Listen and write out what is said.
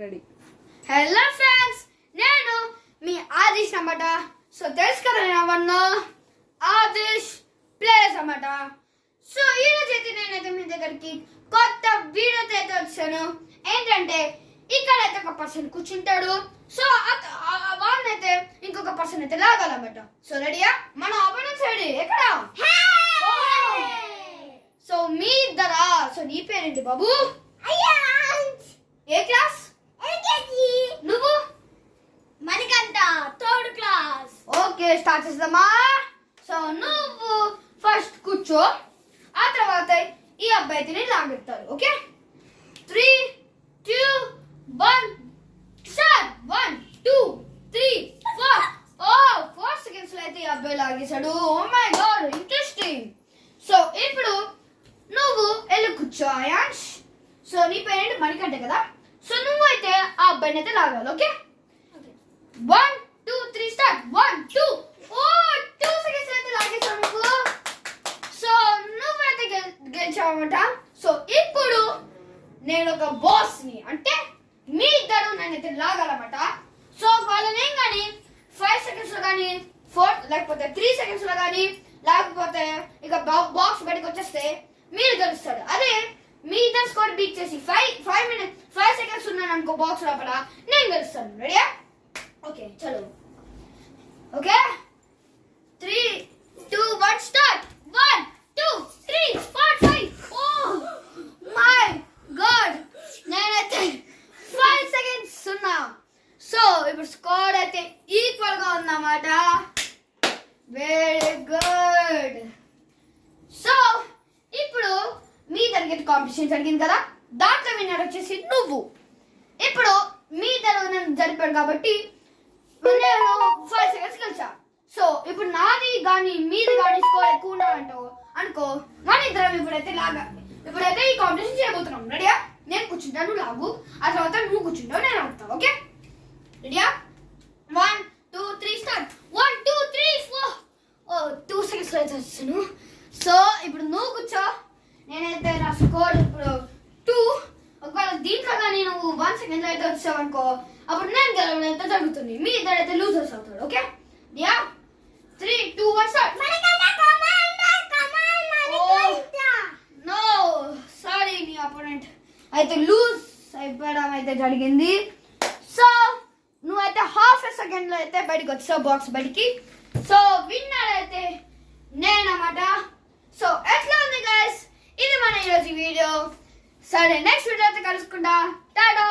Ready. Hello friends, నేను మీ ఆదిష్ అన్నమాట. So తెలుసు కదా నేను ఆదిష్ ప్లేయర్స్ అన్నమాట. సో ఈరోజు అయితే నేనైతే మీ దగ్గరికి కొత్త వీడియోతో అయితే వచ్చాను. ఏంటంటే ఇక్కడైతే ఒక పర్సన్ కూర్చుంటాడు. సో వాళ్ళనైతే ఇంకొక పర్సన్ అయితే లాగాలన్నమాట. సో రెడీయా? మన ఆపోనెంట్స్ రెడీ. ఎక్కడ? సో మీ ఇద్దరా? సో నీ పేరేంటి బాబు? ఏ క్లాస్? నువ్వు? Manikanta, third class. Okay, start చేద్దామా? సో నువ్వు ఫస్ట్ కూర్చో, ఆ తర్వాత ఈ అబ్బాయిని లాగెత్తారు. Okay, 3, 2, 1 start. 1, 2, 3, 4. 4 సెకండ్స్ లో అయితే ఈ అబ్బాయి లాగేశాడు. Oh my god, interesting. So ఇప్పుడు నువ్వు వెళ్ళి కూర్చో అయాన్ష్. సో నీ పేరేంటి? మణికంఠ కదా. సో నువ్వు అయితే ఆ అబ్బాయిని అయితే లాగాలి. Okay, 1, 2, 3 start. 1, 2. 2 సెకండ్స్ అయితే లాగేసావు నువ్వు. సో నువ్వైతే గెలిచావన్నమాట. సో ఇప్పుడు నేను ఒక బాస్ ని, అంటే మీ ఇద్దరు నేనైతే లాగాలన్నమాట. సో వాళ్ళని ఏం కానీ 5 సెకండ్స్ లో కానీ 4 లేకపోతే 3 సెకండ్స్ లో కానీ లేకపోతే ఇక బాక్స్ బయటకు వచ్చేస్తే మీరు గెలుస్తారు. అదే మీ ఇద్దరు స్కోర్ బీట్ చేసి 5 సెకండ్స్ ఉన్నాను అనుకో బాక్స్ లోపల, నేను గెలుస్తాను. రెడీయా? ఓకే చలో. Okay, 3, 2, 1 start. 1, 2, 3, 4, 5. Oh my God, నేనైతే 5 సెకండ్స్ ఉన్నా. సో ఇప్పుడు స్కోర్ అయితే ఈక్వల్ గా ఉందన్నమాట. Very good. సో ఇప్పుడు మీ తరగతి కాంపిటీషన్ జరిగింది కదా, దాంట్లో విన్నర్ వచ్చేసి నువ్వు. ఇప్పుడు మీ తరగతి జరిపాడు కాబట్టి నేను 5 సెకండ్స్ గెలిచా. సో ఇప్పుడు నాది కానీ మీది కానీ స్కోర్ ఎక్కువ ఉండాలంటో అనుకో, మన ఇద్దరం ఇప్పుడైతే ఈ కాంపిటీషన్ చేయబోతున్నాం. రెడీయా? నేను కూర్చుంటాను, నువ్వు లాగు. ఆ తర్వాత నువ్వు కూర్చుంటావు, నేను లాగుతావు. ఓకే రెడీయా? 1, 2, 3 స్టార్ట్. 1, 2, 3, 4. 2 సెకండ్స్ లో అయితే వచ్చాను. సో ఇప్పుడు నువ్వు కూర్చో, నేనైతే నా స్కోర్ ఇప్పుడు 2. ఒకవేళ దీంట్లో కానీ నువ్వు 1 సెకండ్ లో అయితే వచ్చావు అనుకో, అప్పుడు నేను గెలవడం అయితే జరుగుతుంది. మీ ఇద్దరు అయితే లూజర్స్ అవుతారు. ఓకే యా? 3, 2, 1 స్టార్ట్. నో సారీ, నీ అపోనెంట్ అయితే లూజ్ అయిపోవడం అయితే జరిగింది. సో నువ్వైతే హాఫ్ సెకండ్ లో అయితే బయటకు వచ్చావు బాక్స్ బయటికి. సో విన్నర్ అయితే నేనన్నమాట. సో ఎట్లా ఉంది గైస్? ఇది మన ఈరోజు వీడియో. సరే, నెక్స్ట్ వీడియో అయితే కలుసుకుంటా. టాటా.